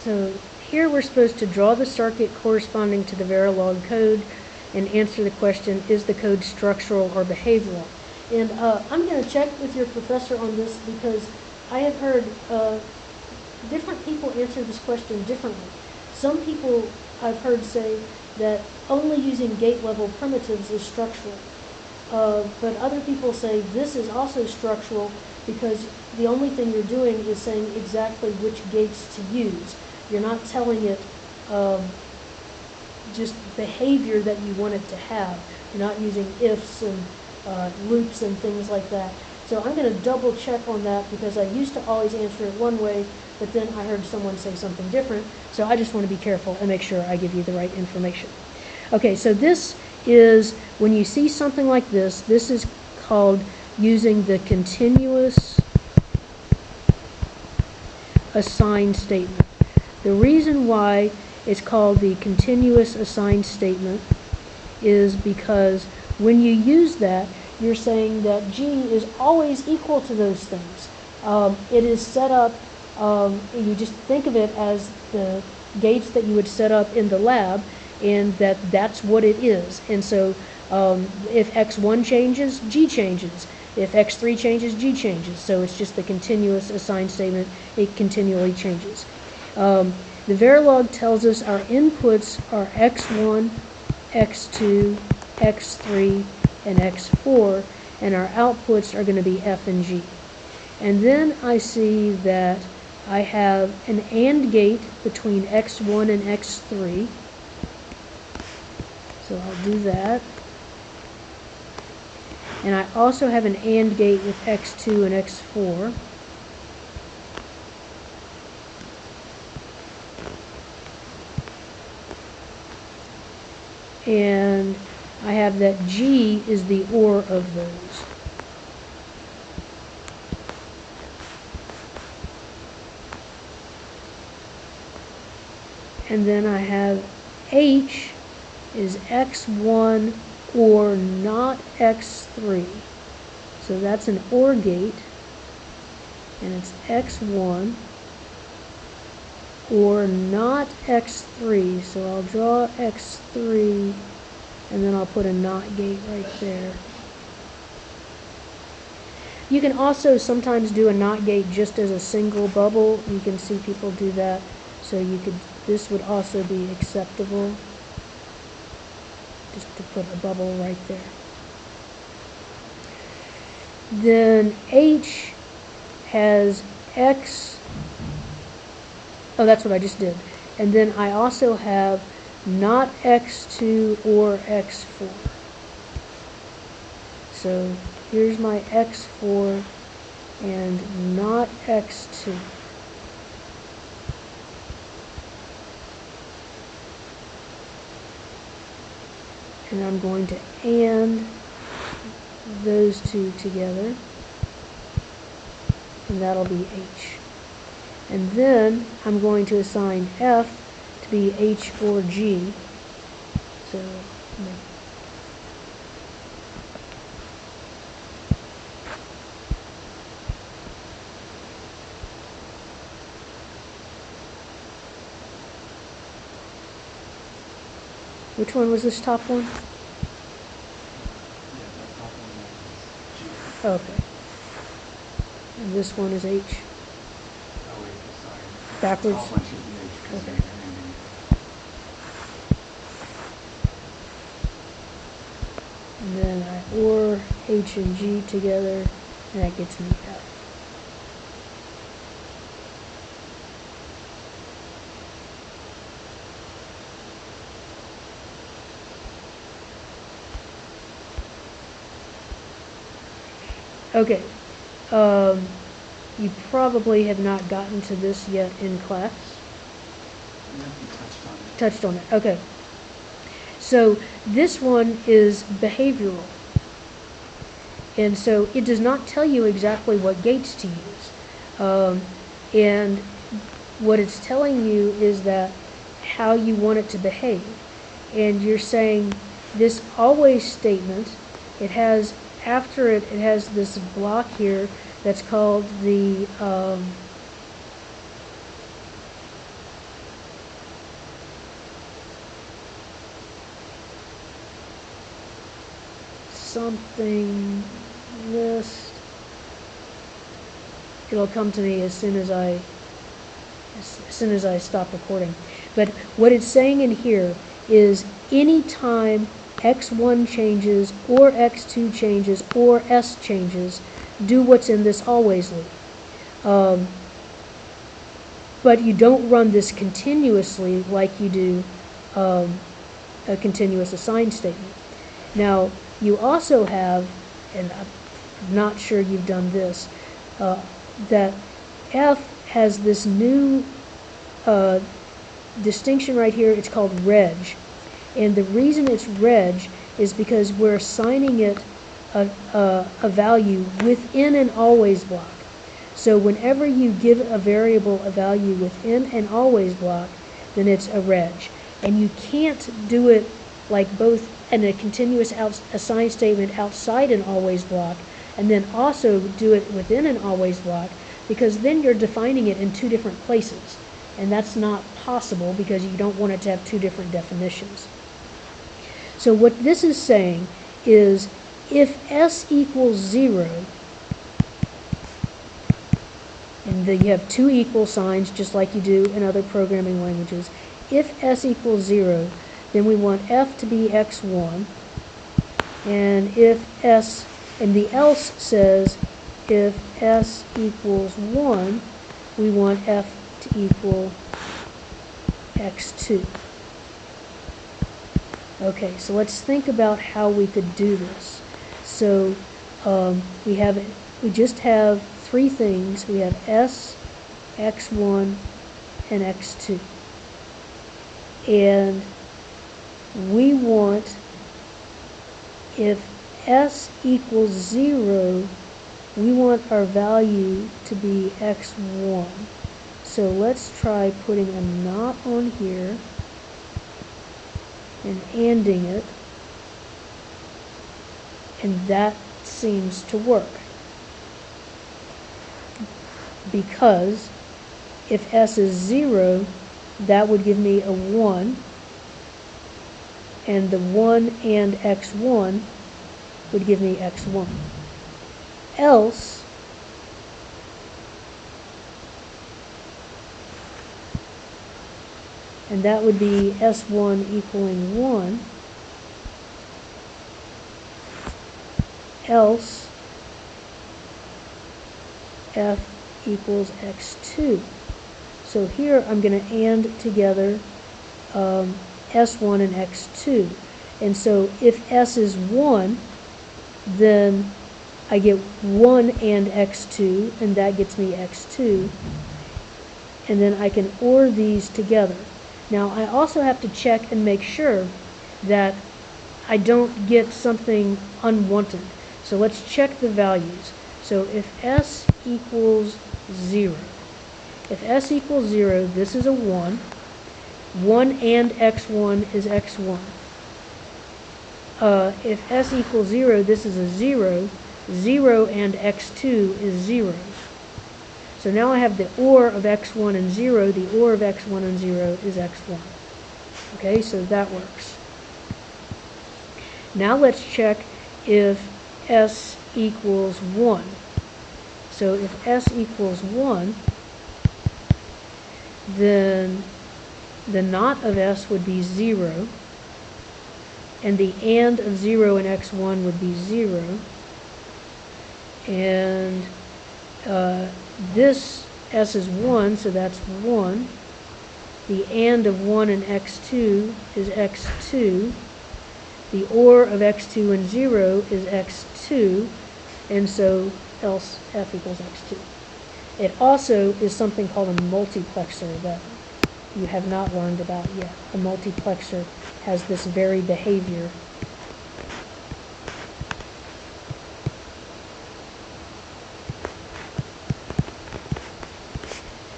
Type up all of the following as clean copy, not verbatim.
So here we're supposed to draw the circuit corresponding to the Verilog code and answer the question, is the code structural or behavioral? And I'm going to check with your professor on this because I have heard different people answer this question differently. Some people I've heard say that only using gate level primitives is structural. But other people say this is also structural because the only thing you're doing is saying exactly which gates to use. You're not telling it just behavior that you want it to have. You're not using ifs and loops and things like that. So I'm going to double check on that because I used to always answer it one way, but then I heard someone say something different. So I just want to be careful and make sure I give you the right information. Okay, so this is, when you see something like this is called using the continuous assigned statement. The reason why it's called the continuous assigned statement is because when you use that, you're saying that G is always equal to those things. It is set up, you just think of it as the gates that you would set up in the lab, and that's what it is. And so if X1 changes, G changes. If X3 changes, G changes. So it's just the continuous assigned statement. It continually changes. The Verilog tells us our inputs are X1, X2, X3, and X4, and our outputs are going to be F and G. And then I see that I have an AND gate between X1 and X3. So I'll do that. And I also have an AND gate with X2 and X4. And I have that G is the OR of those. And then I have H is X1 or not X3. So that's an OR gate, and it's X1 or not X3. So I'll draw X3, and then I'll put a NOT gate right there. You can also sometimes do a NOT gate just as a single bubble. You can see people do that. So this would also be acceptable, just to put a bubble right there. Then H has X, oh, that's what I just did. And then I also have not X2 or X4. So here's my X4 and not X2. And I'm going to AND those two together, and that'll be H. And then I'm going to assign F to be H or G. So which one was this top one? Okay. And this one is H. Backwards? Okay. And then I OR H and G together, and that gets me F. Okay, you probably have not gotten to this yet in class. Touched on it. Okay. So this one is behavioral. And so it does not tell you exactly what gates to use. And what it's telling you is that how you want it to behave. And you're saying this always statement, it has after it has this block here that's called the something list. It'll come to me as soon as I stop recording. But what it's saying in here is anytime x1 changes or x2 changes or s changes, do what's in this always loop. But you don't run this continuously like you do a continuous assign statement. Now, you also have, and I'm not sure you've done this, that F has this new distinction right here. It's called reg. And the reason it's reg is because we're assigning it a value within an always block. So whenever you give a variable a value within an always block, then it's a reg. And you can't do it like both in a continuous assign statement outside an always block and then also do it within an always block, because then you're defining it in two different places. And that's not possible because you don't want it to have two different definitions. So what this is saying is if s equals 0, and then you have two equal signs just like you do in other programming languages, if s equals 0, then we want f to be x1, and if s, and the else says if s equals 1, we want f to equal x2. Okay, so let's think about how we could do this. So we just have three things. We have s, x1, and x2. And we want, if s equals 0, we want our value to be x1. So let's try putting a not on here and anding it, and that seems to work. Because if s is 0, that would give me a 1, and the 1 and x1 would give me x1. Else, and that would be s1 equaling 1, else f equals x2. So here I'm going to and together s1 and x2. And so if s is 1, then I get 1 and x2, and that gets me x2. And then I can OR these together. Now I also have to check and make sure that I don't get something unwanted. So let's check the values. So if s equals 0, if s equals 0, this is a 1. 1 and x1 is x1. If s equals 0, this is a 0. 0 and x2 is 0. So now I have the OR of x1 and 0. The OR of x1 and 0 is x1. Okay, so that works. Now let's check if s equals 1. So if s equals 1, then the not of s would be 0, and the and of 0 and x1 would be 0, and this s is 1, so that's 1. The and of 1 and x2 is x2. The OR of x2 and 0 is x2, and so else f equals x2. It also is something called a multiplexer that you have not learned about yet. A multiplexer has this very behavior.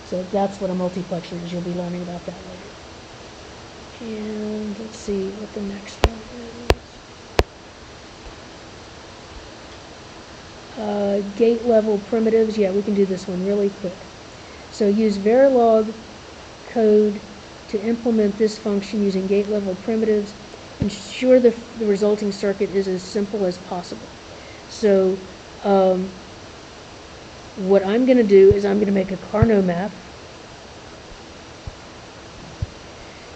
So that's what a multiplexer is. You'll be learning about that later. And let's see what the next one is. Gate level primitives. Yeah, we can do this one really quick. So use Verilog code to implement this function using gate level primitives. ensure the resulting circuit is as simple as possible. So what I'm going to do is I'm going to make a Carnot map,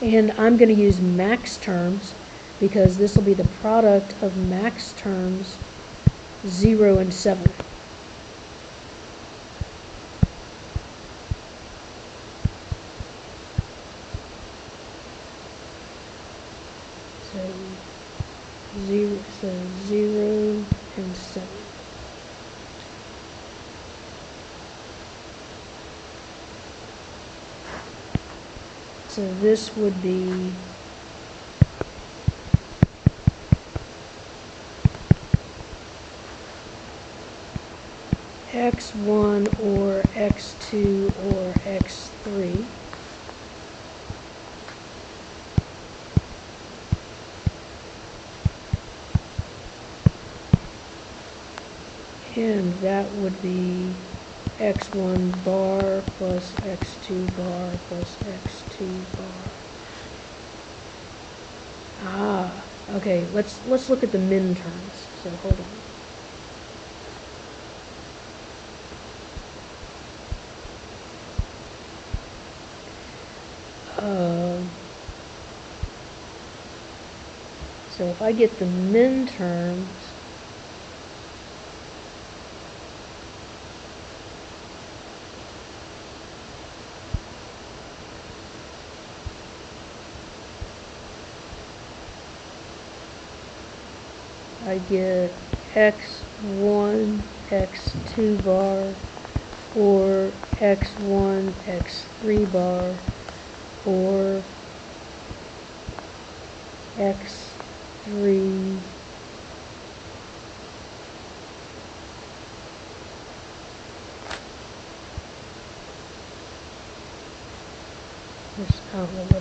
and I'm going to use max terms because this will be the product of max terms 0 and 7. So 0 and 7. So this would be x1 or x2 or x3. And that would be x1 bar plus x2 bar plus x2 bar. Okay, let's look at the min terms. So hold on. So if I get the min terms, I get x1, x2 bar, or x1, x3 bar, or x3 I don't know what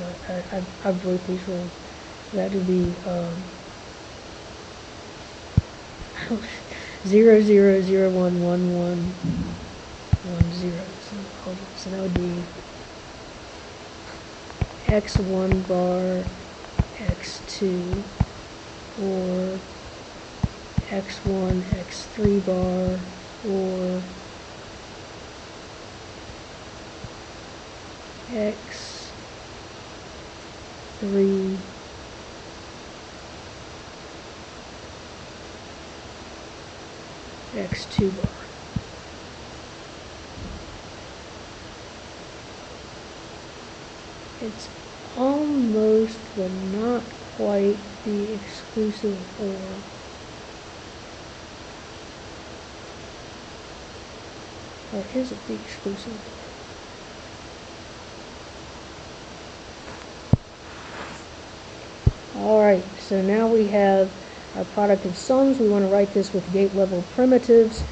I wrote these wrong. That would be 0, 0, 0, 1, 1, 1, 1, 0. So hold on. So that would be x1 bar, x2, or x1, x3 bar, or x3 x2 bar. It's almost but not quite the exclusive OR. Or is it the exclusive OR? Alright, so now we have our product of sums. We want to write this with gate level primitives,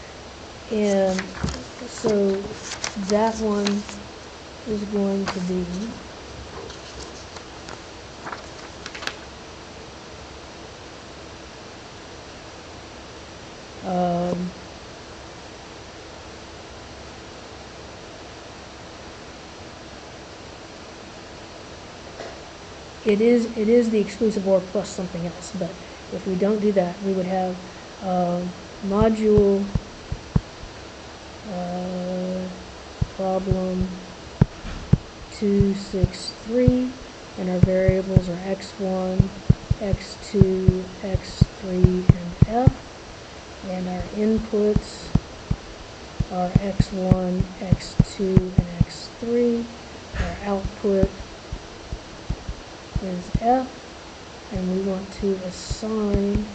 and so that one is going to be it is the exclusive OR plus something else, but if we don't do that, we would have module problem 263, and our variables are x1, x2, x3, and f, and our inputs are x1, x2, and x3. Our output is f, and we want to assign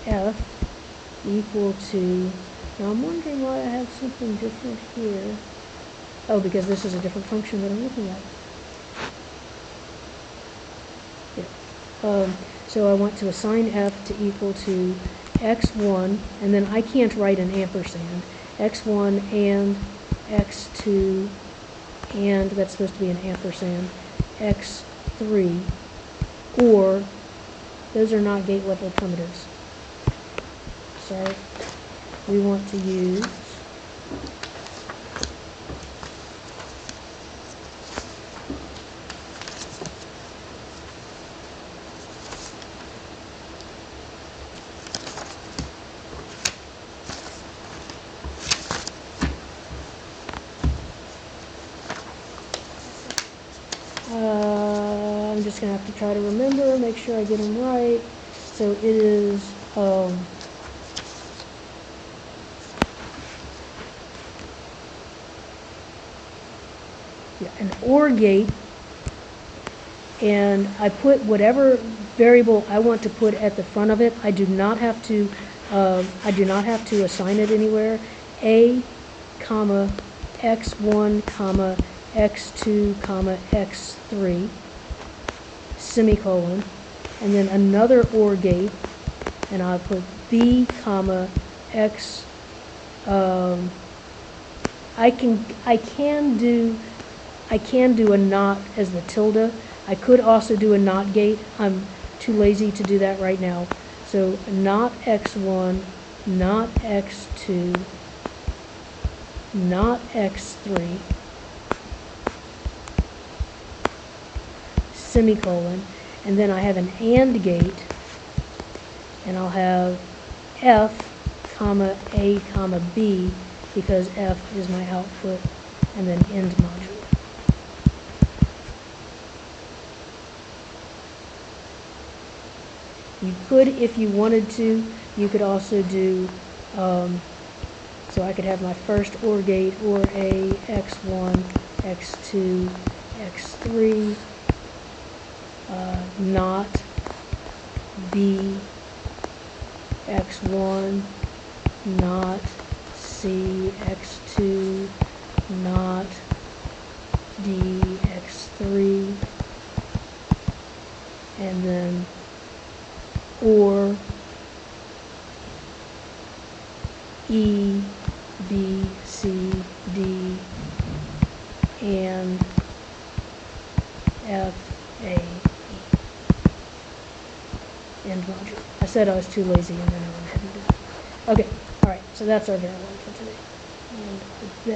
f equal to, now I'm wondering why I have something different here. Oh, because this is a different function that I'm looking at. Yeah. So I want to assign f to equal to x1, and then I can't write an ampersand. x1 and x2, and that's supposed to be an ampersand, x3, or those are not gate level primitives. Sorry. We want to use I'm just going to have to try to remember, make sure I get them right. So it is, yeah, an OR gate, and I put whatever variable I want to put at the front of it. I do not have to assign it anywhere. A, comma, x1, comma, x2, comma, x3, semicolon, and then another OR gate, and I'll put B, comma, x. I can do a not as the tilde. I could also do a not gate. I'm too lazy to do that right now. So not x1, not x2, not x3, semicolon, and then I have an AND gate, and I'll have F, comma, A, comma, B, because F is my output, and then end module. You could, if you wanted to, you could also do, so I could have my first OR gate, OR A, x1, x2, x3, not B, x1, not C, x2, not D, x3, and then or E, B, C, D, and F, A, E. End module. I said I was too lazy and then I went ahead and did it. Okay, all right, so that's our variable for today. And with that